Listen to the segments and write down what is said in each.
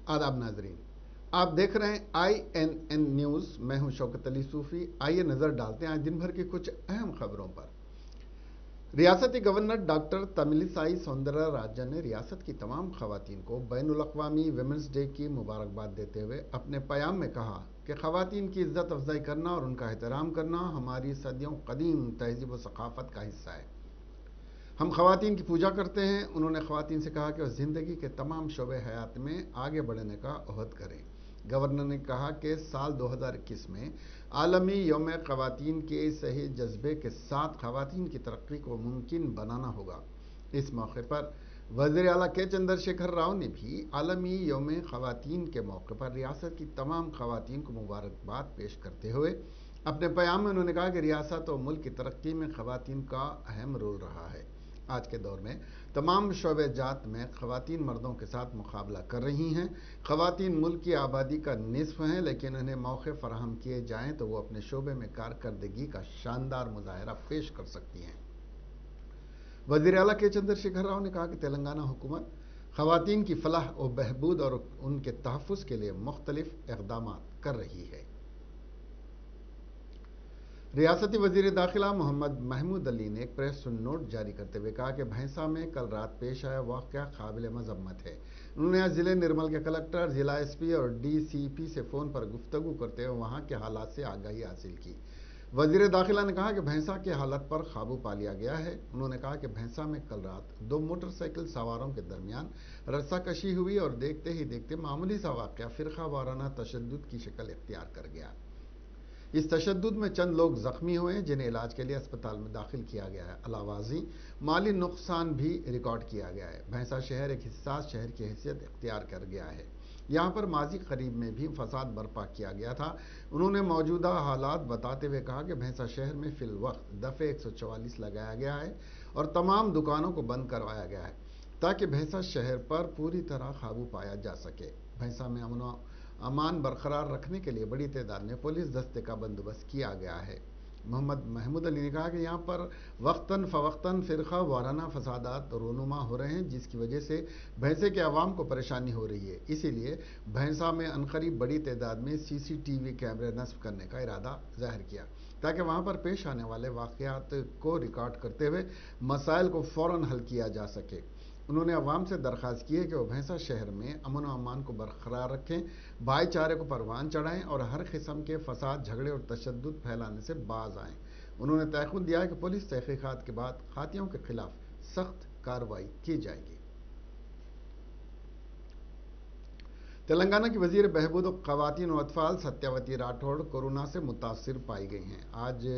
आदाब नाजरीन, आप देख रहे हैं INN न्यूज़। मैं हूं शौकत अली सूफ़ी। आइए नज़र डालते हैं आज दिन भर की कुछ अहम खबरों पर। रियासती गवर्नर डॉक्टर तमिलिसाई सौंदरराजन ने रियासत की तमाम खवातीन को बैनुल अक़वामी विमेंस डे की मुबारकबाद देते हुए अपने पैगाम में कहा कि खवातीन की इज्जत अफजाई करना और उनका एहतराम करना हमारी सदियों कदीम तहज़ीब व सक़ाफ़त का हिस्सा है। हम खवातीन की पूजा करते हैं। उन्होंने खवातीन से कहा कि वह ज़िंदगी के तमाम शोबे हयात में आगे बढ़ने का अहद करें। गवर्नर ने कहा कि साल 2021 में आलमी यौम खवातीन के सही जज्बे के साथ खवातीन की तरक्की को मुमकिन बनाना होगा। इस मौके पर वज़ीर आला के चंद्रशेखर राव ने भी आलमी यौम खवातीन के मौके पर रियासत की तमाम खवातीन को मुबारकबाद पेश करते हुए अपने पैगाम में उन्होंने कहा कि रियासत और मुल्क की तरक्की में खवातीन का अहम रोल रहा है। आज के दौर में तमाम शोबे जात में खवातीन मर्दों के साथ मुकाबला कर रही हैं। खवातीन मुल्क की आबादी का निसफ हैं, लेकिन उन्हें मौके फराहम किए जाएँ तो वो अपने शोबे में कारकर्दगी का शानदार मुजाहरा पेश कर सकती हैं। वज़ीर आला के चंद्रशेखर राव ने कहा कि तेलंगाना हुकूमत खवातीन की फलाह और बहबूद और उनके तहफ़्फ़ुज़ के लिए मुख्तलिफ इक़दाम कर रही है। रियासती वज़ीर दाखिला मोहम्मद महमूद अली ने एक प्रेस नोट जारी करते हुए कहा कि भैंसा में कल रात पेश आया वाक़या काबिल मज़म्मत है। उन्होंने आज ज़िले निर्मल के कलेक्टर, जिला SP और DCP से फ़ोन पर गुफ्तगू करते हुए वहाँ के हालात से आगाही हासिल की। वज़ीर दाखिला ने कहा कि भैंसा के हालत पर काबू पा लिया गया है। उन्होंने कहा कि भैंसा में कल रात 2 मोटरसाइकिल सवारों के दरमियान रस्साकशी हुई और देखते ही देखते मामूली सा वाक़या फ़िरका वाराना तशद्दुद की शक्ल इख्तियार कर गया। इस तशद्दुद में चंद लोग जख्मी हुए हैं, जिन्हें इलाज के लिए अस्पताल में दाखिल किया गया है। अलावाजी माली नुकसान भी रिकॉर्ड किया गया है। भैंसा शहर एक हिस्सास शहर की हैसियत इख्तियार कर गया है। यहाँ पर माजी करीब में भी फसाद बर्पा किया गया था। उन्होंने मौजूदा हालात बताते हुए कहा कि भैंसा शहर में फिल वक्त दफ़े 144 लगाया गया है और तमाम दुकानों को बंद करवाया गया है ताकि भैंसा शहर पर पूरी तरह काबू पाया जा सके। भैंसा में अमान बरकरार रखने के लिए बड़ी तादाद में पुलिस दस्ते का बंदोबस्त किया गया है। मोहम्मद महमूद अली ने कहा कि यहाँ पर वक्तन फ़वक्तन फ़िरका वाराना फसादात रोनुमा हो रहे हैं, जिसकी वजह से भैंसे के अवाम को परेशानी हो रही है। इसीलिए भैंसा में अनकरीब बड़ी तादाद में CCTV कैमरे नस्ब करने का इरादा ज़ाहिर किया ताकि वहाँ पर पेश आने वाले वाक़यात को रिकॉर्ड करते हुए मसाइल को फ़ौरन हल किया जा सके। उन्होंने अवाम से दरख्वास्त की है कि वह भैंसा शहर में अमन व अमान को बरकरार रखें, भाईचारे को परवान चढ़ाएं और हर किस्म के फसाद, झगड़े और तशद्दुद फैलाने से बाज आएं। उन्होंने तयक़ुद दिया है कि पुलिस तहक़ीक़ात के बाद खातियों के खिलाफ सख्त कार्रवाई की जाएगी। तेलंगाना की वज़ीर बहबूद ख़वातीन व अतफ़ाल सत्यावती राठौड़ कोरोना से मुतासिर पाई गई हैं। आज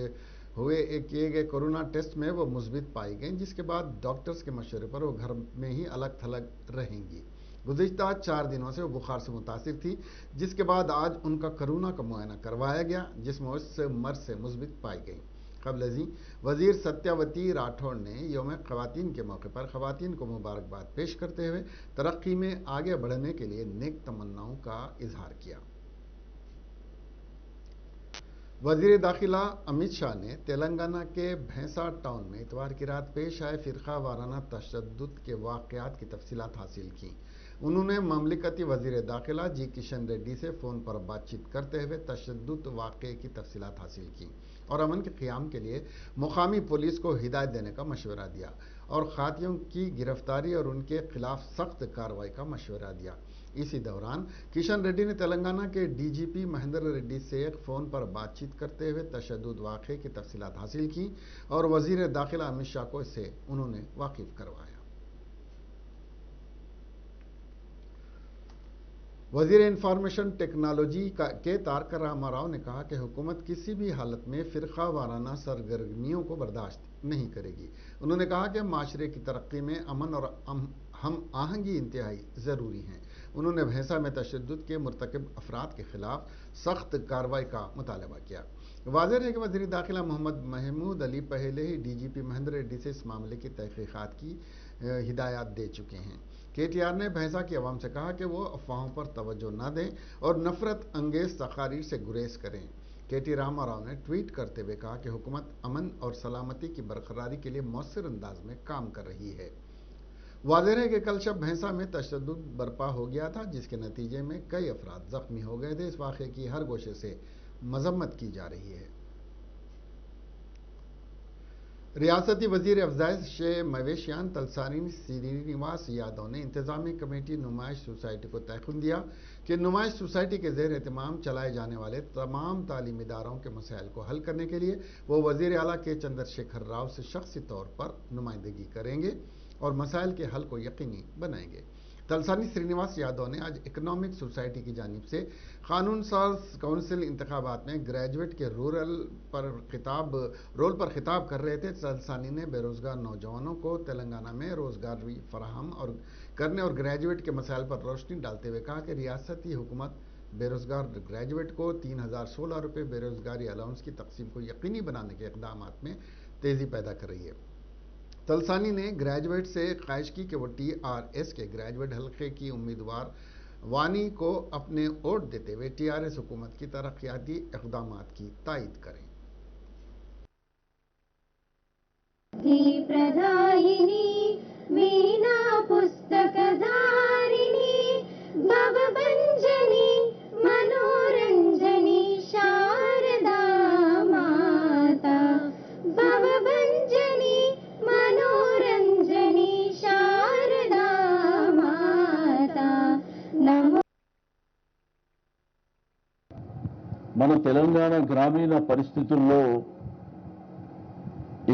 किए गए कोरोना टेस्ट में वो मुस्बित पाई गई, जिसके बाद डॉक्टर्स के मशवरे पर वो घर में ही अलग थलग रहेंगी। गुज़िश्ता 4 दिनों से वो बुखार से मुतासिर थी, जिसके बाद आज उनका कोरोना का मुआयना करवाया गया, जिसमें उस मर्ज़ से मुस्बित पाई गई। क़ब्ल वज़ीर सत्यावती राठौड़ ने यौम ख़वातीन के मौके पर ख़वातीन को मुबारकबाद पेश करते हुए तरक्की में आगे बढ़ने के लिए नेक तमन्नाओं का इजहार किया। वज़ीर दाखिला अमित शाह ने तेलंगाना के भैंसा टाउन में इतवार की रात पेश आए फ़िरका वाराना तशद्दुद के वाक़यात की तफ़सीलात हासिल की। उन्होंने ममलिकती वज़ीर दाखिला जी किशन रेड्डी से फ़ोन पर बातचीत करते हुए तशद्दुद वाक़े की तफ़सीलात हासिल की और अमन के क़याम के लिए मुकामी पुलिस को हिदायत देने का मशवरा दिया और खातियों की गिरफ्तारी और उनके खिलाफ सख्त कार्रवाई का मशवरा दिया। इसी दौरान किशन रेड्डी ने तेलंगाना के DGP महेंद्र रेड्डी से एक फ़ोन पर बातचीत करते हुए तशद्दुद वाक़े की तफ़सीलात हासिल की और वज़ीर दाखिला अमित शाह को इससे उन्होंने वाकिफ़ करवाया। वज़ीर इंफॉर्मेशन टेक्नोलॉजी के तारक रामाराव ने कहा कि हुकूमत किसी भी हालत में फ़िरका वाराना सरगर्मियों को बर्दाश्त नहीं करेगी। उन्होंने कहा कि माशरे की तरक्की में अमन और हम आहंगी इंतहाई ज़रूरी हैं। उन्होंने भैंसा में तशद्दुद के मुर्तकिब अफराद के खिलाफ सख्त कार्रवाई का मुतालबा किया। वाज़ेह है कि वज़ीर दाखिला मोहम्मद महमूद अली पहले ही DGP महेंद्र रेड्डी से इस मामले की तहक़ीक़ात की हिदायत दे चुके हैं। KTR ने भैंसा की आवाम से कहा कि वो अफवाहों पर तवज्जो न दें और नफ़रत अंगेज़ तकारीर से गुरेज करें। KT रामाराव ने ट्वीट करते हुए कहा कि हुकूमत अमन और सलामती की बरकरारी के लिए मौसर अंदाज में काम कर रही है। वाज़ेह है कि कल शब भैंसा में तशद्दुद बर्पा हो गया था, जिसके नतीजे में कई अफराद जख्मी हो गए थे। इस वाक़े की हर गोशे से मजम्मत की जा रही है। रियासती वजीर अफजाइश मवेशियान तलसानी श्रीनिवास यादव ने इंतजामी कमेटी नुमाइश सोसाइटी को तयखुन दिया कि नुमाइश सोसाइटी के ज़ेर एहतमाम चलाए जाने वाले तमाम तालीमी इदारों के मसाइल को हल करने के लिए वो वजीर आला के चंद्रशेखर राव से शख्सी तौर पर नुमाइंदगी करेंगे और मसाइल के हल को यकीनी बनाएंगे। तलसानी श्रीनिवास यादव ने आज इकोनॉमिक सोसाइटी की जानिब से कानून साज काउंसिल इंतखाबात में ग्रेजुएट के रोल पर खिताब कर रहे थे। तलसानी ने बेरोजगार नौजवानों को तेलंगाना में रोजगार फराहम करने और ग्रेजुएट के मसाइल पर रोशनी डालते हुए कहा कि रियासती हुकूमत बेरोजगार ग्रेजुएट को 3016 रुपये बेरोजगारी अलाउंस की तकसीम को यकीनी बनाने के इक़दाम में तेज़ी पैदा कर रही है। तलसानी ने ग्रेजुएट से ख्वाहिश की कि वो TRS के ग्रेजुएट हल्के की उम्मीदवार वानी को अपने वोट देते हुए TRS हुकूमत की तरक्याती इक़दामात की तायीद करें। మన తెలంగాణ గ్రామీణ పరిస్థితుల్లో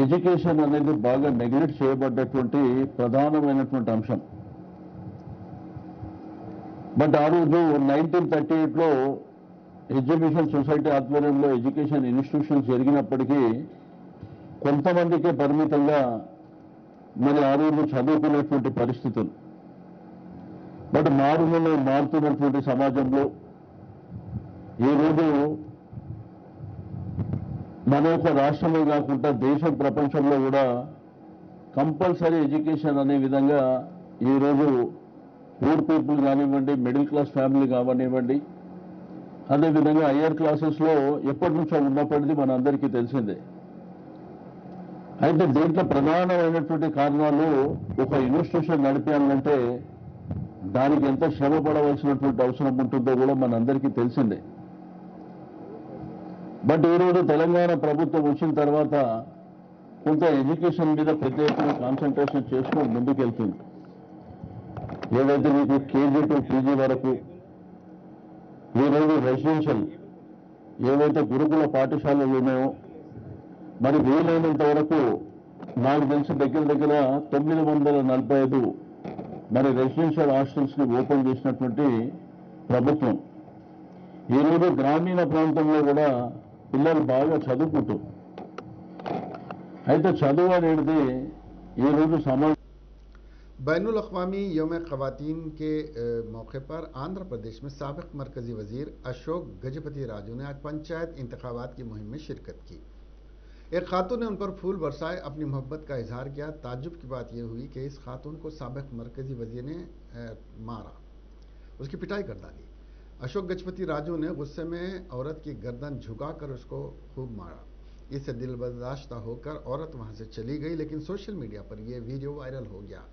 ఎడ్యుకేషన్ అనేది బాగా నెగ్లెక్ట్ చేయబడ్డటువంటి ప్రధానమైనటువంటి అంశం. బట్ ఆ రోజు 1938లో ఎడ్యుకేషన్ సొసైటీ ఆధ్వర్యంలో ఎడ్యుకేషన్ ఇన్స్టిట్యూషన్స్ జరిగినప్పటికీ కొంతమందికే పరిమితంగా మరి ఆ రోజు చదువుకునేటువంటి పరిస్థితులు. బట్ మారుతున్నటువంటి సమాజంలో ఈరోజు మన యొక్క రాష్ట్రమే కాకుండా దేశం ప్రపంచంలో కూడా కంపల్సరీ ఎడ్యుకేషన్ అనే విధంగా ఈరోజు పూర్ పీపుల్ కానివ్వండి, మిడిల్ క్లాస్ ఫ్యామిలీ కానివ్వండి, అదేవిధంగా హయ్యర్ క్లాసెస్లో ఎప్పటి నుంచో ఉన్నప్పటికీ మన అందరికీ తెలిసిందే. అయితే దీంట్లో ప్రధానమైనటువంటి కారణాలు ఒక ఇన్స్టిట్యూషన్ నడిపేయాలంటే దానికి ఎంత శ్రమ పడవలసినటువంటి అవసరం ఉంటుందో కూడా మనందరికీ తెలిసిందే. బట్ ఈరోజు తెలంగాణ ప్రభుత్వం వచ్చిన తర్వాత కొంత ఎడ్యుకేషన్ మీద ప్రత్యేకంగా కాన్సన్ట్రేషన్ చేసుకొని ముందుకెళ్తుంది. ఏదైతే మీకు KG to PG వరకు ఈరోజు రెసిడెన్షియల్ ఏవైతే గురుకుల పాఠశాలలు ఉన్నాయో మరి వీలైనంత వరకు నాకు తెలిసి దగ్గర 945 మరి రెసిడెన్షియల్ హాస్టల్స్ ని ఓపెన్ చేసినటువంటి ప్రభుత్వం. ఈరోజు గ్రామీణ ప్రాంతంలో కూడా పిల్లలు బాగా చదువుకుంటూ అయితే చదువు అనేది ఈరోజు సమాజం. बैनुल अक़वामी यौम ख़वातीन के मौके पर आंध्र प्रदेश में साबिक़ मरकज़ी वज़ीर अशोक गजपति राजू ने आज पंचायत इंतखाबात की मुहिम में शिरकत की। एक खातून ने उन पर फूल बरसाए अपनी मोहब्बत का इजहार किया। ताज्जुब की बात यह हुई कि इस खातून को साबिक़ मरकज़ी वज़ीर ने मारा, उसकी पिटाई कर डाली। अशोक गजपति राजू ने गुस्से में औरत की गर्दन झुकाकर उसको खूब मारा। इससे दिल बर्दाश्त होकर औरत वहां से चली गई, लेकिन सोशल मीडिया पर यह वीडियो वायरल हो गया।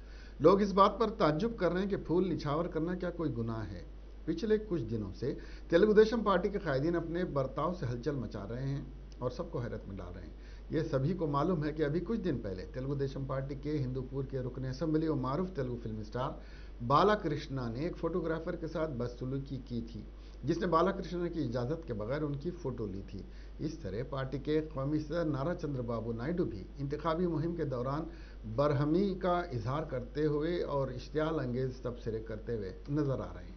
लोग इस बात पर ताज्जुब कर रहे हैं कि फूल निछावर करना क्या कोई गुनाह है। पिछले कुछ दिनों से तेलुगु देशम पार्टी के कायदीन अपने बर्ताव से हलचल मचा रहे हैं और सबको हैरत में डाल रहे हैं। यह सभी को मालूम है कि अभी कुछ दिन पहले तेलुगु देशम पार्टी के हिंदूपुर के रुकन असेंबली और मारूफ तेलुगु फिल्म स्टार बालाकृष्णा ने एक फोटोग्राफर के साथ बदसलूकी की थी, जिसने बालाकृष्णा की इजाज़त के बगैर उनकी फ़ोटो ली थी। इस तरह पार्टी के कौमी सदर नारा चंद्रबाबू नायडू भी इंतखाबी मुहिम के दौरान बरहमी का इजहार करते हुए और इश्तियाल अंगेज तबसरे करते हुए नजर आ रहे हैं।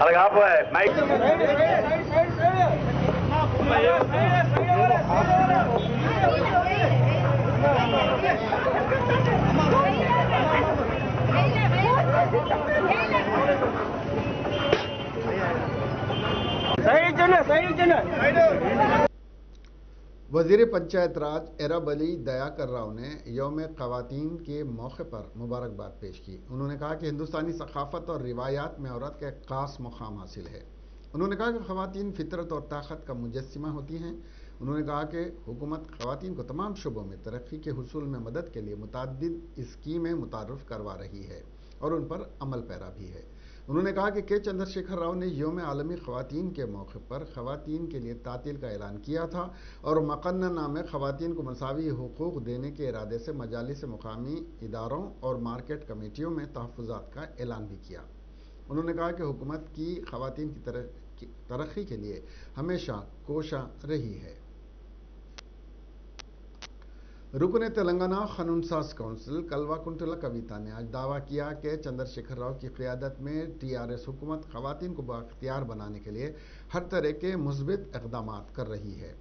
అలాగే మైక్ वजीर पंचायत राज एरब अली दयाकर राव ने यौम ख़वातीन के मौके पर मुबारकबाद पेश की। उन्होंने कहा कि हिंदुस्तानी सकाफत और रिवायात में औरत का एक खास मुकाम हासिल है। उन्होंने कहा कि ख़वातीन फितरत और ताकत का मुजस्सिमा होती हैं। उन्होंने कहा कि हुकूमत ख़वातीन को तमाम शोबों में तरक्की के हुसूल में मदद के लिए मुतअद्दिद स्कीमें मुतारफ़ करवा रही है और उन पर अमल पैरा भी है। उन्होंने कहा कि के चंद्रशेखर राव ने यौम आलमी ख़वातीन के मौके पर ख़वातीन के लिए तातील का ऐलान किया था और मक़न्ना में ख़वातीन को मसावी हुकूक़ देने के इरादे से मजालिस मुकामी इदारों और मार्केट कमेटियों में तहफ़्फ़ुज़ात का ऐलान भी किया। उन्होंने कहा कि हुकूमत की ख़वातीन की तरक्की के लिए हमेशा कोशा रही है। रुकन तेलंगाना कानून साज काउंसिल कल्वाकुंटला कविता ने आज दावा किया कि चंद्रशेखर राव की क़यादत में टीआरएस हुकूमत ख़वातीन को बाख्तियार बनाने के लिए हर तरह के मुस्बित इक़दामात कर रही है।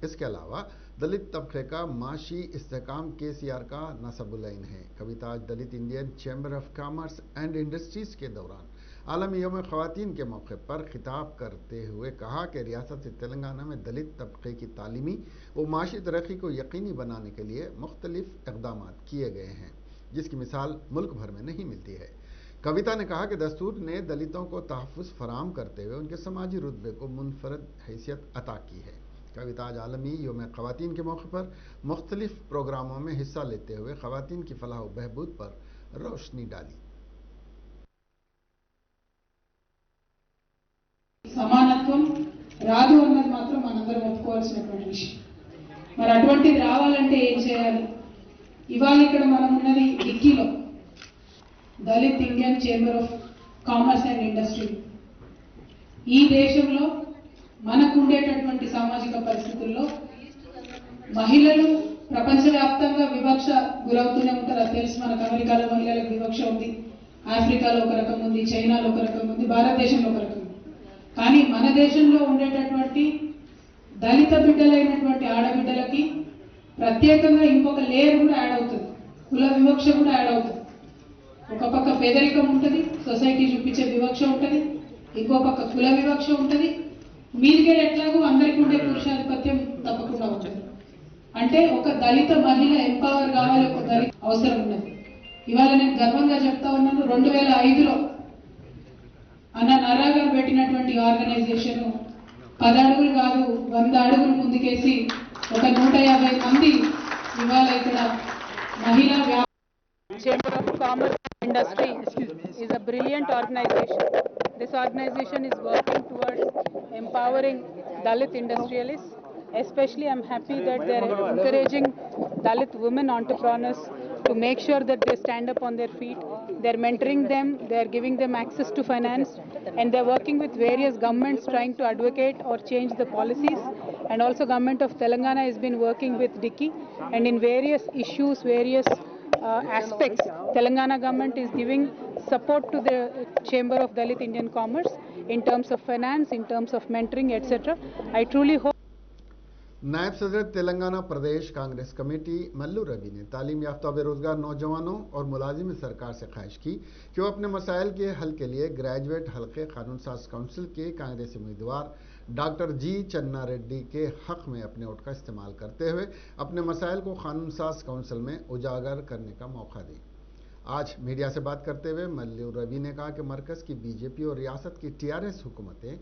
इसके अलावा दलित तबके का माशी इस्तेहकाम केसीआर का नसबुलैन है। कविता आज Dalit Indian Chamber of Commerce and Industries के दौरान आलमी यौम ख़वातीन के मौके पर खिताब करते हुए कहा कि रियासत तेलंगाना में दलित तबके की तालीमी व माशी तरक्की को यकीनी बनाने के लिए मुख्तलिफ इक़दामात किए गए हैं, जिसकी मिसाल मुल्क भर में नहीं मिलती है। कविता ने कहा कि दस्तूर ने दलितों को तहफ़्फ़ुज़ फराहम करते हुए उनके समाजी रुतबे को मुनफरद हैसियत अता की है। कविता आज आलमी यौम ख़वातीन के मौके पर मुख्तलिफ प्रोग्रामों में हिस्सा लेते हुए ख़वातीन की फलाह व बहबूद पर रोशनी डाली। సమానత్వం రాదు అన్నది మాత్రం మనందరం ఒప్పుకోవాల్సినటువంటి విషయం. మరి అటువంటిది రావాలంటే ఏం చేయాలి? ఇవాళ ఇక్కడ మనం ఉన్నది డిక్కీలో Dalit Indian Chamber of Commerce and Industry. ఈ దేశంలో మనకు ఉండేటటువంటి సామాజిక పరిస్థితుల్లో మహిళలు ప్రపంచవ్యాప్తంగా వివక్ష గురవుతూనే ఉంటారు. అది తెలుసు మనకు. అమెరికాలో మహిళలకు వివక్ష ఉంది, ఆఫ్రికాలో ఒక రకం ఉంది, చైనాలో ఒక రకం ఉంది, భారతదేశంలో ఒక రకం ఉంది. కానీ మన దేశంలో ఉండేటటువంటి దళిత బిడ్డలైనటువంటి ఆడబిడ్డలకి ప్రత్యేకంగా ఇంకొక లేయర్ కూడా యాడ్ అవుతుంది, కుల వివక్ష కూడా యాడ్ అవుతుంది. ఒక పక్క పేదరికం ఉంటుంది, సొసైటీ చూపించే వివక్ష ఉంటుంది, ఇంకో పక్క కుల వివక్ష ఉంటుంది, మీదికే ఎట్లాగూ అందరికీ ఉండే పురుషాధిపత్యం తప్పకుండా ఉంటుంది. అంటే ఒక దళిత మహిళ ఎంపవర్ కావాలి, ఒక దళిత అవసరం ఉన్నది. ఇవాళ నేను గర్వంగా చెప్తా ఉన్నాను, 2005లో అన్న నరా గారు పెట్టినటువంటి ఆర్గనైజేషన్ 10 అడుగులు కాదు 100 అడుగులు ముందుకేసి ఒక 150 మంది ఇవాళ ఇక్కడ మహిళా Chamber of Commerce and Industry is a brilliant organization. This organization is working towards empowering Dalit industrialists. Especially I'm happy that they are encouraging Dalit women entrepreneurs to make sure that they stand up on their feet. They're mentoring them, they're giving them access to finance, and they're working with various governments trying to advocate or change the policies. And also government of Telangana has been working with Dicky, and in various issues, various aspects, Telangana government is giving support to the Chamber of Dalit Indian Commerce in terms of finance, in terms of mentoring, etc. I truly hope. नायब सदर तेलंगाना प्रदेश Congress committee Mallu Ravi ने तालीम याफ्ता बेरोजगार नौजवानों और मुलाजिम सरकार से ख्वाहिश की कि वो अपने मसाइल के हल के लिए ग्रेजुएट हल्के कानून साज काउंसिल के कांग्रेसी उम्मीदवार डॉक्टर जी चन्ना रेड्डी के हक में अपने वोट का इस्तेमाल करते हुए अपने मसाइल को कानून साज काउंसिल में उजागर करने का मौका दें। आज मीडिया से बात करते हुए मल्लू रवि ने कहा कि मरकज़ की बीजेपी और रियासत की टीआरएस हुकूमतें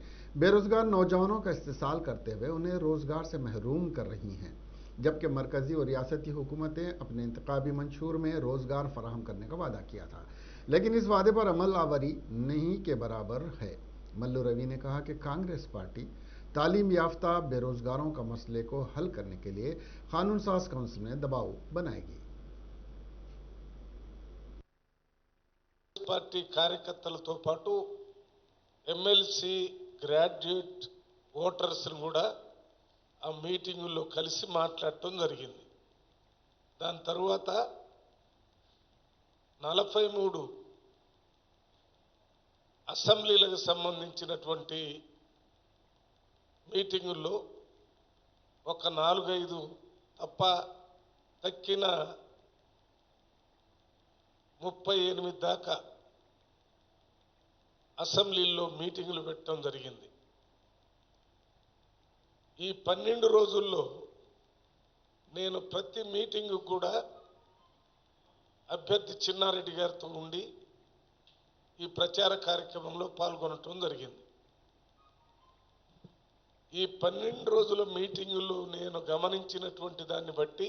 बेरोजगार नौजवानों का इस्तेसाल करते हुए उन्हें रोजगार से महरूम कर रही हैं, जबकि मरकजी और रियासती हुकूमतें अपने इंतखाबी मंशूर में रोजगार फराहम करने का वादा किया था, लेकिन इस वादे पर अमल आवरी नहीं के बराबर है। मल्लू रवि ने कहा कि कांग्रेस पार्टी तालीम याफ्ता बेरोजगारों का मसले को हल करने के लिए कानून साज काउंसिल में दबाव बनाएगी। పార్టీ కార్యకర్తలతో పాటు ఎమ్మెల్సీ గ్రాడ్యుయేట్ ఓటర్స్ని కూడా ఆ మీటింగుల్లో కలిసి మాట్లాడటం జరిగింది. దాని తర్వాత 43 అసెంబ్లీలకు సంబంధించినటువంటి మీటింగుల్లో ఒక 4-5 తప్ప తక్కిన 38 దాకా అసెంబ్లీలో మీటింగులు పెట్టడం జరిగింది. ఈ 12 రోజుల్లో నేను ప్రతి మీటింగు కూడా అభ్యర్థి చిన్నారెడ్డి గారితో ఉండి ఈ ప్రచార కార్యక్రమంలో పాల్గొనటం జరిగింది. ఈ 12 రోజుల మీటింగులు నేను గమనించినటువంటి దాన్ని బట్టి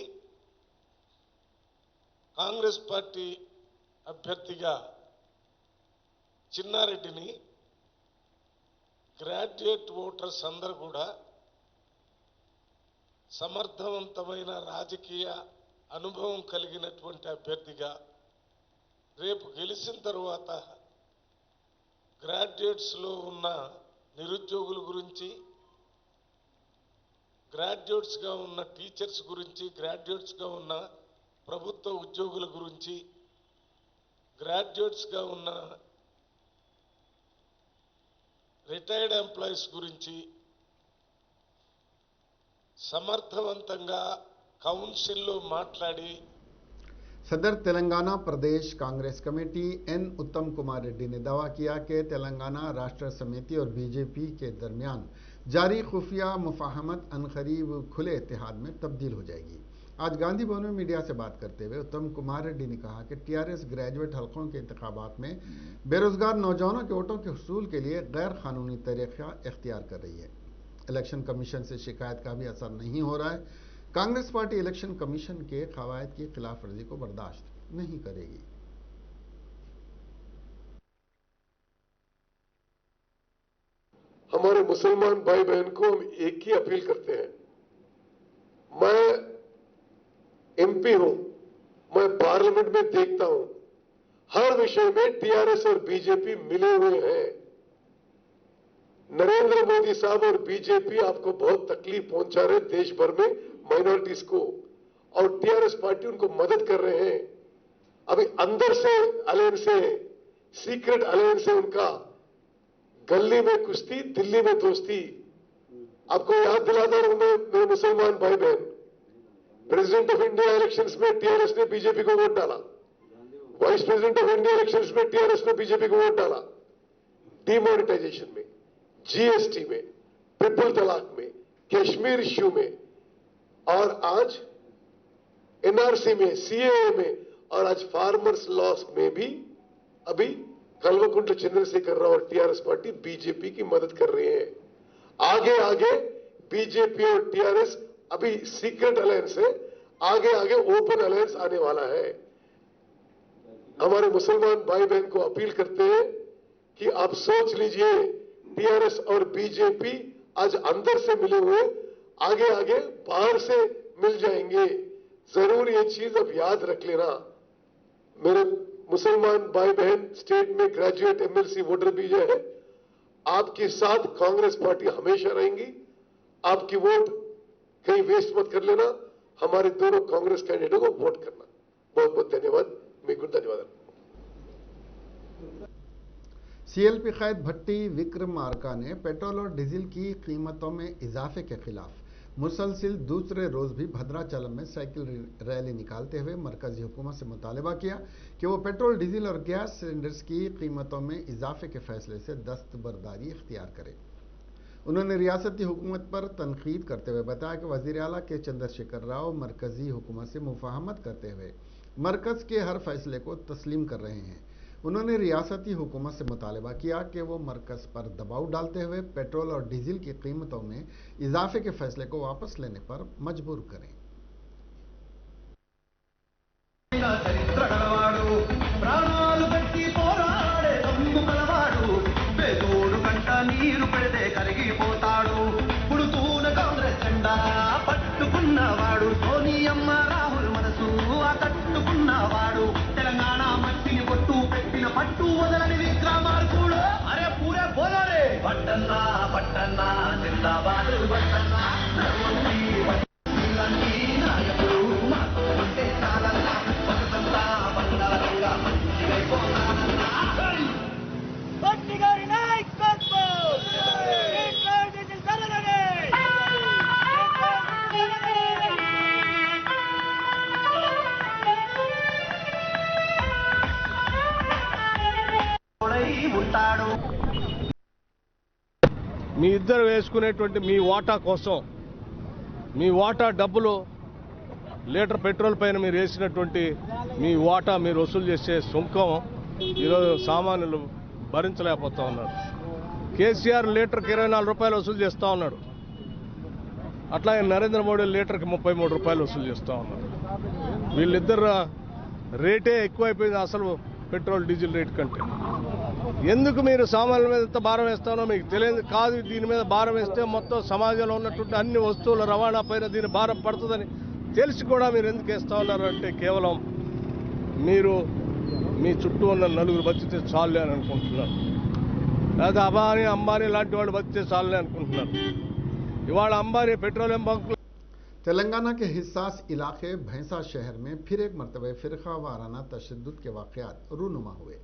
కాంగ్రెస్ పార్టీ అభ్యర్థిగా చిన్నారెడ్డిని గ్రాడ్యుయేట్ ఓటర్స్ అందరూ కూడా సమర్థవంతమైన రాజకీయ అనుభవం కలిగినటువంటి అభ్యర్థిగా రేపు గెలిచిన తరువాత గ్రాడ్యుయేట్స్లో ఉన్న నిరుద్యోగుల గురించి, గ్రాడ్యుయేట్స్గా ఉన్న టీచర్స్ గురించి, గ్రాడ్యుయేట్స్గా ఉన్న ప్రభుత్వ ఉద్యోగుల గురించి, గ్రాడ్యుయేట్స్గా ఉన్న రిటైర్డ్ ఎంప్లాయీస్ గురించి సమర్థవంతంగా కౌన్సిల్లో మాట్లాడి सदर तेलंगाना प्रदेश कांग्रेस कमेटी एन उत्तम कुमार रेड्डी ने दावा किया कि तेलंगाना राष्ट्र समिति और बीजेपी के दरमियान जारी खुफिया मुफाहमत अनकरीब खुले इत्तेहाद में तब्दील हो जाएगी। आज गांधी भवन में मीडिया से बात करते हुए उत्तम कुमार रेड्डी ने कहा कि टीआरएस ग्रेजुएट हलकों के इंतखाबात में बेरोजगार नौजवानों के वोटों के हुसूल के लिए गैर कानूनी तरीका इख्तियार कर रही है। इलेक्शन कमीशन से शिकायत का भी असर नहीं हो रहा है। कांग्रेस पार्टी इलेक्शन कमीशन के कवायद की खिलाफ वर्जी को बर्दाश्त नहीं करेगी। हमारे मुसलमान भाई बहन को हम एक ही अपील करते हैं। मैं एमपी हूं, मैं पार्लियामेंट में देखता हूं, हर विषय में टीआरएस और बीजेपी मिले हुए हैं। नरेंद्र मोदी साहब और बीजेपी आपको बहुत तकलीफ पहुंचा रहे देश भर में माइनॉरिटीज को, और टीआरएस पार्टी उनको मदद कर रहे हैं। अभी अंदर से अलायंस है, सीक्रेट अलायंस है उनका, गली में कुश्ती दिल्ली में दोस्ती। आपको याद दिलाता हूं मैं, मेरे मुसलमान भाई बहन, प्रेसिडेंट ऑफ इंडिया इलेक्शंस में टीआरएस ने बीजेपी को वोट डाला, vice president of India elections में टीआरएस ने बीजेपी को वोट डाला, डिमोनेटाइजेशन में, जीएसटी में, ट्रिपल तलाक में, कश्मीर इश्यू में, और आज एनआरसी में, सीएए में, और आज फार्मर्स लॉस में भी अभी कल्वकुंट्ल चंद्रशेखर राव और टीआरएस पार्टी बीजेपी की मदद कर रही है। आगे आगे बीजेपी और टीआरएस अभी सीक्रेट अलायंस है, आगे आगे ओपन अलायंस आने वाला है। हमारे मुसलमान भाई बहन को अपील करते हैं कि आप सोच लीजिए, टीआरएस और बीजेपी आज अंदर से मिले हुए, आगे आगे बाहर से मिल जाएंगे। जरूर ये चीज अब याद रख लेना। मेरे मुसलमान भाई बहन स्टेट में ग्रेजुएट एमएलसी वोटर भी जो है, आपके साथ कांग्रेस पार्टी हमेशा रहेंगी। आपकी वोट कहीं वेस्ट मत कर लेना। हमारे दोनों कांग्रेस कैंडिडेटों को वोट करना। बहुत बहुत धन्यवाद। మీకు ధన్యవాదాలు। सीएलपी कायद भट्टी विक्रमार्का ने पेट्रोल और डीजल की कीमतों में इजाफे के खिलाफ मुसलसिल दूसरे रोज भी भद्राचलम में साइकिल रैली निकालते हुए मरकजी हुकूमत से मुतालबा किया कि वो पेट्रोल डीजल और गैस सिलेंडर्स की कीमतों में इजाफे के फैसले से दस्तबरदारी इख्तियार करे। उन्होंने रियासती हुकूमत पर तनकीद करते हुए बताया कि वजीर आला के चंद्रशेखर राव मरकजी हुकूमत से मुफाहमत करते हुए मरकज के हर फैसले को तस्लीम कर रहे हैं। उन्होंने रियासती हुकूमत से मुतालबा किया कि वो मरकज पर दबाव डालते हुए पेट्रोल और डीजल की कीमतों में इजाफे के फैसले को वापस लेने पर मजबूर करें। పట్టు వదలని విక్రమార్కుడు అరే పూరే బోలారే పట్టన్నా పట్టన్నా జిందాబాద్ పట్టన్నా నర్మంది పట్టణి నాయకుడు మాతో ఉంటే చాలన్నా పట్టన్నా బంగారంగా మంచిగా పోతానన్నా పట్టి గారి నాయకత్వం ఉంటాడు. మీ ఇద్దరు వేసుకునేటువంటి మీ వాటా కోసం మీ వాటా డబ్బులు లీటర్ పెట్రోల్ పైన మీరు వేసినటువంటి మీ వాటా మీరు వసూలు చేసే సుంకం ఈరోజు సామాన్యులు భరించలేకపోతా ఉన్నారు. కేసీఆర్ లీటర్కి 24 రూపాయలు వసూలు చేస్తూ ఉన్నాడు. అట్లాగే నరేంద్ర మోడీ లీటర్కి 33 రూపాయలు వసూలు చేస్తూ ఉన్నారు. వీళ్ళిద్దరు రేటే ఎక్కువైపోయింది అసలు పెట్రోల్ డీజిల్ రేట్ కంటే. ఎందుకు మీరు సామాన్యుల మీద ఎంత భారం వేస్తానో మీకు తెలియదు కాదు. దీని మీద భారం వేస్తే మొత్తం సమాజంలో ఉన్నటువంటి అన్ని వస్తువుల రవాణా పైన దీని భారం పడుతుందని తెలిసి కూడా మీరు ఎందుకు వేస్తూ ఉన్నారు అంటే కేవలం మీరు మీ చుట్టూ ఉన్న నలుగురు బతికితే చాలే అని అనుకుంటున్నారు. లేదా అంబానీ లాంటి వాళ్ళు బతికితే చాలే అనుకుంటున్నారు. ఇవాళ అంబానీ పెట్రోలియం బంకులు तेलंगाना के हिसास इलाके भैंसा शहर में फिर एक मरतबा फिरका वाराना तशद्दुद के वाक़यात रूनुमा हुए।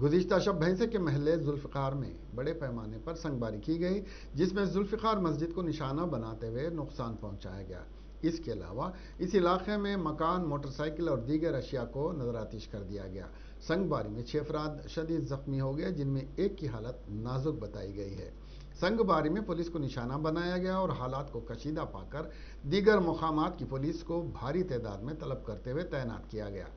गुज़िश्ता शब भैंसे के महल्ले जुल्फ़िकार में बड़े पैमाने पर संगबारी की गई, जिसमें जुल्फ़िकार मस्जिद को निशाना बनाते हुए नुकसान पहुंचाया गया। इसके अलावा इस इलाके में मकान, मोटरसाइकिल और दीगर अशिया को नज़रातिश कर दिया गया। संगबारी में 6 अफराद शदीद जख्मी हो गए, जिनमें एक की हालत नाजुक बताई गई है। संगबारी में पुलिस को निशाना बनाया गया और हालात को कशीदा पाकर दीगर मुकामात की पुलिस को भारी तादाद में तलब करते हुए तैनात किया गया।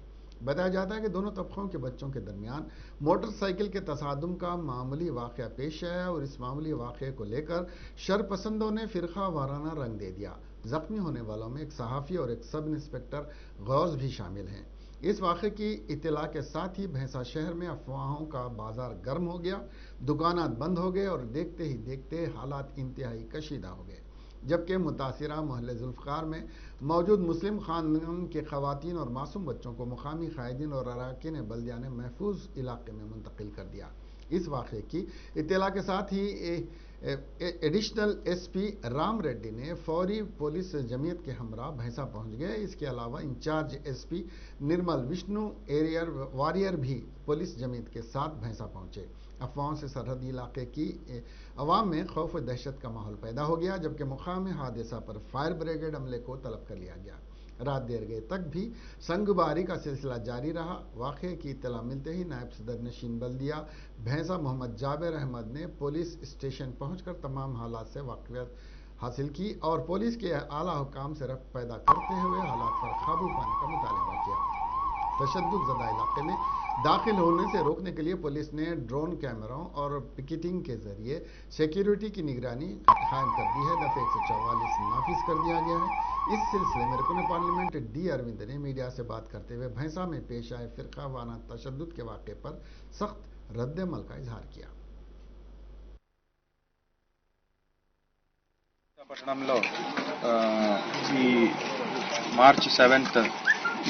बताया जाता है कि दोनों तबकों के बच्चों के दरमियान मोटरसाइकिल के तसादुम का मामूली वाक़या पेश आया और इस मामूली वाक़े को लेकर शरपसंदों ने फिरका वाराना रंग दे दिया। जख्मी होने वालों में एक सहाफ़ी और एक सब इंस्पेक्टर गौस भी शामिल हैं। इस वाक़े की इत्तला के साथ ही भैंसा शहर में अफवाहों का बाजार गर्म हो गया, दुकानात बंद हो गए और देखते ही देखते हालात इंतहाई कशीदा हो गए। जबकि मुतासिरा मोहल्ले जुल्फ़िकार में मौजूद मुस्लिम खानदान के ख़वातीन और मासूम बच्चों को मुकामी कायदीन और अरकान बल्दिया ने महफूज इलाके में मुंतकिल कर दिया। इस वाक़े की इत्तला के साथ ही एडिशनल एसपी राम रेड्डी ने फौरी पुलिस जमीयत के हमरा भैंसा पहुंच गए। इसके अलावा इंचार्ज एसपी निर्मल विष्णु एरियर वॉरियर भी पुलिस जमीयत के साथ भैंसा पहुंचे। अफवाहों से सरहदी इलाके की अवाम में खौफ व दहशत का माहौल पैदा हो गया, जबकि मुकामी हादसा पर फायर ब्रिगेड अमले को तलब कर लिया गया। रात देर गए तक भी संगबारी का सिलसिला जारी रहा। वाक़े की इत्तला मिलते ही नायब सदर नशीन बल्दिया भैंसा मोहम्मद जाबिर अहमद ने पुलिस स्टेशन पहुंचकर तमाम हालात से वाक़ियत हासिल की और पुलिस के आला हुकाम से रफ्त पैदा करते हुए हालात पर काबू पाने का मुतालबा किया। तशद्दुद ज़दा इलाके में दाखिल होने से रोकने के लिए पुलिस ने ड्रोन कैमरों और पिकेटिंग के जरिए सिक्योरिटी की निगरानी कायम कर दी है। दफ़े 144 नाफिज कर दिया गया है। इस सिलसिले में रुकन पार्लियामेंट डी अरविंद ने मीडिया से बात करते हुए भैंसा में पेश आए फिरका वाराना तशद्दुद के वाक़े पर सख्त रद्द-ए-अमल का इजहार किया। పట్టణంలో ఈ మార్చ్ 7th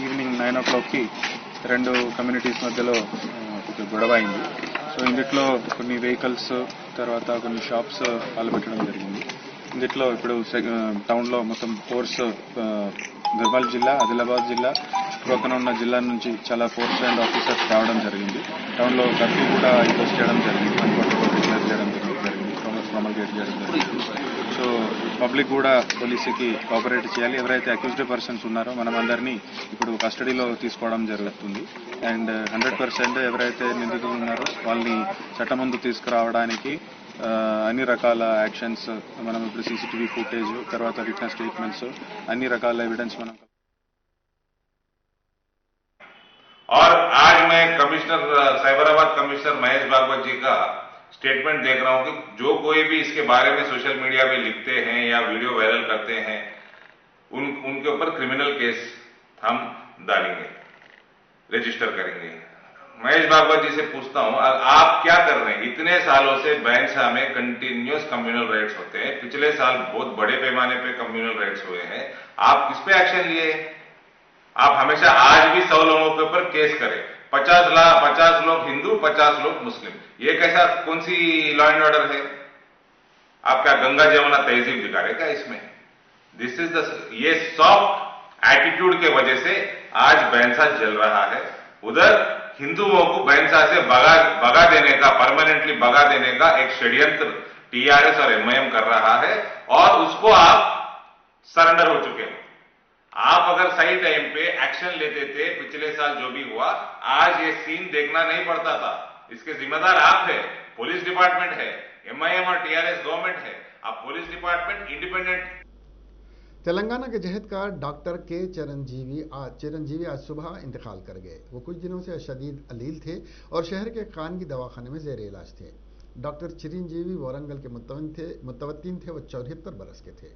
ఈవినింగ్ 9 o'clockకి రెండు కమ్యూనిటీస్ మధ్యలో ఒక గొడవ అయింది. సో ఇందులో కొన్ని వెహికల్స్ తర్వాత కొన్ని షాప్స్ పాల్గొట్టడం జరిగింది. ఇందులో ఇప్పుడు టౌన్లో మొత్తం ఫోర్స్ నిర్మల్ జిల్లా, ఆదిలాబాద్ జిల్లా, చుట్టుపక్కల ఉన్న జిల్లా నుంచి చాలా ఫోర్స్ అండ్ ఆఫీసర్స్ రావడం జరిగింది. టౌన్లో కర్ఫ్యూ కూడా ఇంపోజ్ చేయడం జరిగింది, డిక్లేర్ చేయడం జరిగింది, ప్రొమల్గేట్ చేయడం జరిగింది. సో పబ్లిక్ కూడా పోలీసుకి కోఆపరేట్ చేయాలి. ఎవరైతే అక్యూజ్డ్ పర్సన్స్ ఉన్నారో మనం అందరినీ ఇప్పుడు కస్టడీలో తీసుకోవడం జరుగుతుంది. అండ్ 100% ఎవరైతే నిందితులు ఉన్నారో వాళ్ళని చట్టం ముందు తీసుకురావడానికి అన్ని రకాల యాక్షన్స్ మనం ఇప్పుడు సీసీటీవీ ఫుటేజ్ తర్వాత విట్నెస్ స్టేట్మెంట్స్ అన్ని రకాల ఎవిడెన్స్ మనం. और आज मैं कमिश्नर साइबराबाद कमिश्नर महेश भागवत जी का स्टेटमेंट देख रहा हूं कि जो कोई भी इसके बारे में सोशल मीडिया पे लिखते हैं या वीडियो वायरल करते हैं उनके ऊपर क्रिमिनल केस हम डालेंगे, रजिस्टर करेंगे। महेश भागवत जी से पूछता हूं, आप क्या कर रहे हैं? इतने सालों से भैंसा में कंटिन्यूअस कम्युनल राइट्स होते हैं, पिछले साल बहुत बड़े पैमाने पे कम्युनल राइट्स हुए हैं, आप किस पे एक्शन लिए? आप हमेशा आज भी 100 लोगों के ऊपर केस करें, 50 लोग हिंदू 50 लोग मुस्लिम, ये कैसा कौन सी लॉ एंड ऑर्डर है? आप क्या गंगा जमुना तहजीब दिखा रहे क्या इसमें? दिस इज ये सॉफ्ट एटीट्यूड के वजह से आज भैंसा जल रहा है। उधर हिंदुओं को भैंसा से भगा देने का, परमानेंटली भगा देने का एक षड्यंत्र टीआरएस और एमआईएम कर रहा है और उसको आप सरेंडर हो चुके हैं। आप अगर सही टाइम पे एक्शन लेते थे, पिछले साल जो भी हुआ, आज ये सीन देखना नहीं पड़ता था। इसके जिम्मेदार आप है, पुलिस डिपार्टमेंट है, MIM और TRS गवर्नमेंट है। आप पुलिस डिपार्टमेंट इंडिपेंडेंट। तेलंगाना के जहदकार डॉक्टर के चिरंजीवी आज सुबह इंतकाल कर गए। वो कुछ दिनों से शदीद अलील थे और शहर के खानगी दवाखाने में जेर इलाज थे। डॉक्टर चिरंजीवी वारंगल के मुतवत्तिन थे। वो 74 बरस के थे।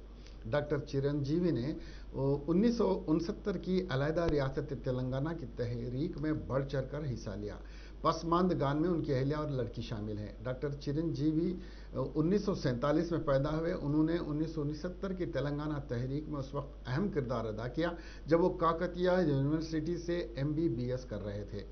डॉक्टर चिरंजीवी ने 1969 की अलहदा रियासत तेलंगाना की तहरीक में बढ़ चढ़ कर हिस्सा लिया। पसमानदगान में उनकी अहलिया और लड़की शामिल है। डॉक्टर चिरंजीवी 1947 में पैदा हुए। उन्होंने 1969 की तेलंगाना तहरीक में उस वक्त अहम किरदार अदा किया जब वो काकतिया यूनिवर्सिटी से MBBS कर रहे थे।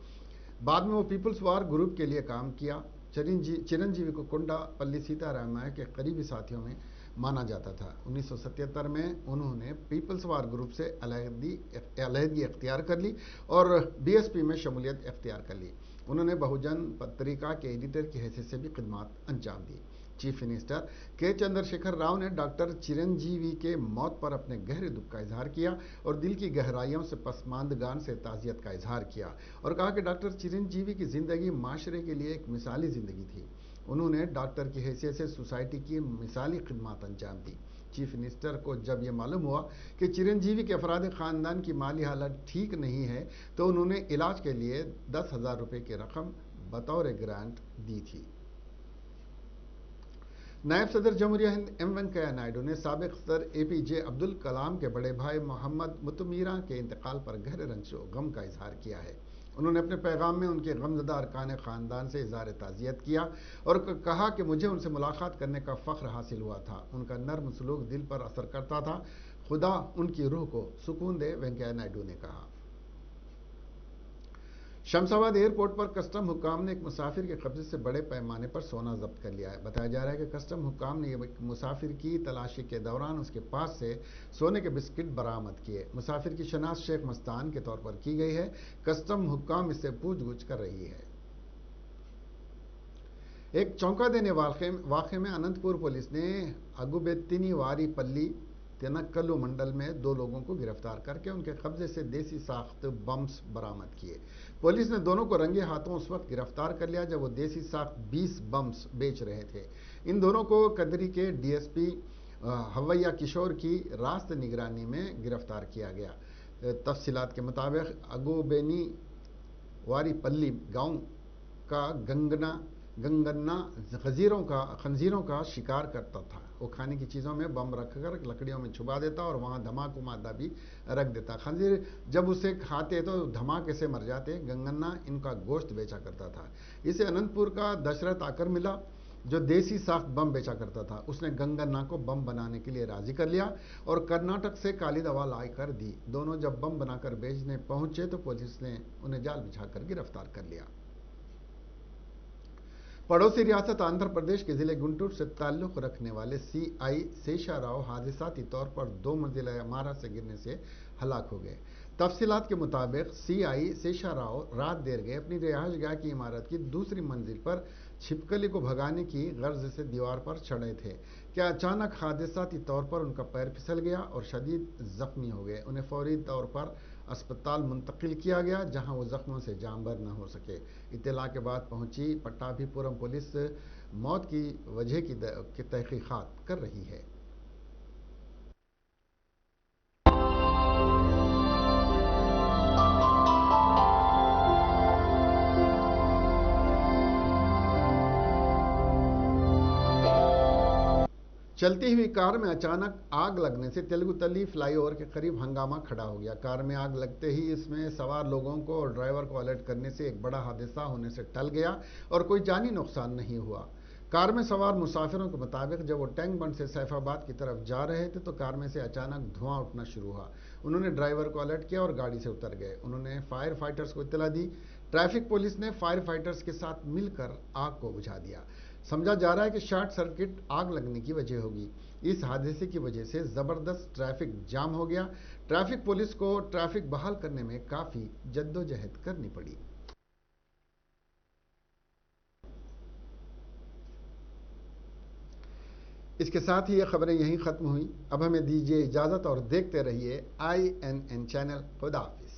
बाद में वो पीपल्स वार ग्रुप के लिए काम किया। चिरंजीवी को कोंडापल्ली सीतारामैया के करीबी साथियों में माना जाता था। 1977 में उन्होंने पीपल्स वार ग्रुप से अलहदगी इख्तियार कर ली और BSP में शमूलियत इख्तियार कर ली। उन्होंने बहुजन पत्रिका के एडिटर की हैसियत से भी खिदमत अंजाम दी। चीफ मिनिस्टर के चंद्रशेखर राव ने डॉक्टर चिरंजीवी के मौत पर अपने गहरे दुख का इजहार किया और दिल की गहराइयों से पसमानदगान से ताज़ियत का इजहार किया और कहा कि डॉक्टर चिरंजीवी की ज़िंदगी माशरे के लिए एक मिसाली ज़िंदगी थी। उन्होंने डॉक्टर की हैसियत से सोसाइटी की मिसाली खिदमत अंजाम दी। चीफ मिनिस्टर को जब यह मालूम हुआ कि चिरंजीवी के अफराद ख़ानदान की माली हालत ठीक नहीं है तो उन्होंने इलाज के लिए 10,000 रुपये की रकम बतौर ग्रांट दी थी। नायब सदर जमहूरिया हिंद M वेंकैया नायडू ने साबिक सदर APJ अब्दुल कलाम के बड़े भाई मोहम्मद मुतमीरा के इंतकाल पर गहरे रंज व गम का इजहार किया है। उन्होंने अपने पैगाम में उनके गमज़दा अरकान ख़ानदान से इज़हार ताज़ियत किया और कहा कि मुझे उनसे मुलाकात करने का फ़ख्र हासिल हुआ था। उनका नर्म सलूक दिल पर असर करता था। खुदा उनकी रूह को सुकून दे, वेंकैया नायडू ने कहा। शमशाबाद एयरपोर्ट पर कस्टम हुक्काम ने एक मुसाफिर के कब्जे से बड़े पैमाने पर सोना जब्त कर लिया है। बताया जा रहा है कि कस्टम हुक्काम ने एक मुसाफिर की तलाशी के दौरान उसके पास से सोने के बिस्किट बरामद किए। मुसाफिर की शनाख्त शेख मस्तान के तौर पर की गई है। कस्टम हुक्काम इससे पूछगछ कर रही है। एक चौंका देने वाक़े में अनंतपुर पुलिस ने अगुबेत्तिनी वारीपल्ली तेनक्कलू मंडल में 2 लोगों को गिरफ्तार करके उनके कब्जे से देसी साख्त बम्स बरामद किए। पुलिस ने दोनों को रंगे हाथों उस वक्त गिरफ्तार कर लिया जब वो देसी साख्त 20 बम्स बेच रहे थे। इन दोनों को कदरी के DSP हवैया किशोर की रास्त निगरानी में गिरफ्तार किया गया। तफसीलात के मुताबिक अगुबेनी वारीपल्ली गांव का गंगन्ना खंजीरों का शिकार करता था। वो खाने की चीज़ों में बम रखकर लकड़ियों में छुपा देता और वहाँ धमाकू मादा भी रख देता। खंजीर जब उसे खाते तो धमाके से मर जाते। गंगन्ना इनका गोश्त बेचा करता था। इसे अनंतपुर का दशरथ आकर मिला जो देसी साख्त बम बेचा करता था। उसने गंगन्ना को बम बनाने के लिए राजी कर लिया और कर्नाटक से काली दवा लाकर दी। दोनों जब बम बनाकर बेचने पहुंचे तो पुलिस ने उन्हें जाल बिछाकर गिरफ्तार कर लिया। पड़ोसी रियासत आंध्र प्रदेश के जिले गुंटूर से ताल्लुक़ रखने वाले CI शेषाराव हादसाती तौर पर 2 मंजिला इमारत से गिरने से हलाक हो गए। तफसीलात के मुताबिक CI शेषाराव रात देर गए अपनी रिहायशगाह की इमारत की दूसरी मंजिल पर छिपकली को भगाने की गर्ज से दीवार पर चढ़े थे कि अचानक हादसाती तौर पर उनका पैर फिसल गया और शदीद जख्मी हो गए। उन्हें फौरी तौर पर अस्पताल मुंतकिल किया गया जहां वो जख्मों से जांबर न हो सके। इत्तला के बाद पहुंची पट्टाभिपुरम पुलिस मौत की वजह की तहकीकात कर रही है। चलती हुई कार में अचानक आग लगने से तेलुगुतली फ्लाईओवर के करीब हंगामा खड़ा हो गया। कार में आग लगते ही इसमें सवार लोगों को और ड्राइवर को अलर्ट करने से एक बड़ा हादसा होने से टल गया और कोई जानी नुकसान नहीं हुआ। कार में सवार मुसाफिरों के मुताबिक जब वो टैंक बंड से सैफाबाद की तरफ जा रहे थे तो कार में से अचानक धुआं उठना शुरू हुआ। उन्होंने ड्राइवर को अलर्ट किया और गाड़ी से उतर गए। उन्होंने फायर फाइटर्स को इत्तला दी। ट्रैफिक पुलिस ने फायर फाइटर्स के साथ मिलकर आग को बुझा दिया। समझा जा रहा है कि शॉर्ट सर्किट आग लगने की वजह होगी। इस हादसे की वजह से जबरदस्त ट्रैफिक जाम हो गया। ट्रैफिक पुलिस को ट्रैफिक बहाल करने में काफी जद्दोजहद करनी पड़ी। इसके साथ ही ये खबरें यहीं खत्म हुई। अब हमें दीजिए इजाजत और देखते रहिए INN चैनल। खुदा हाफिज।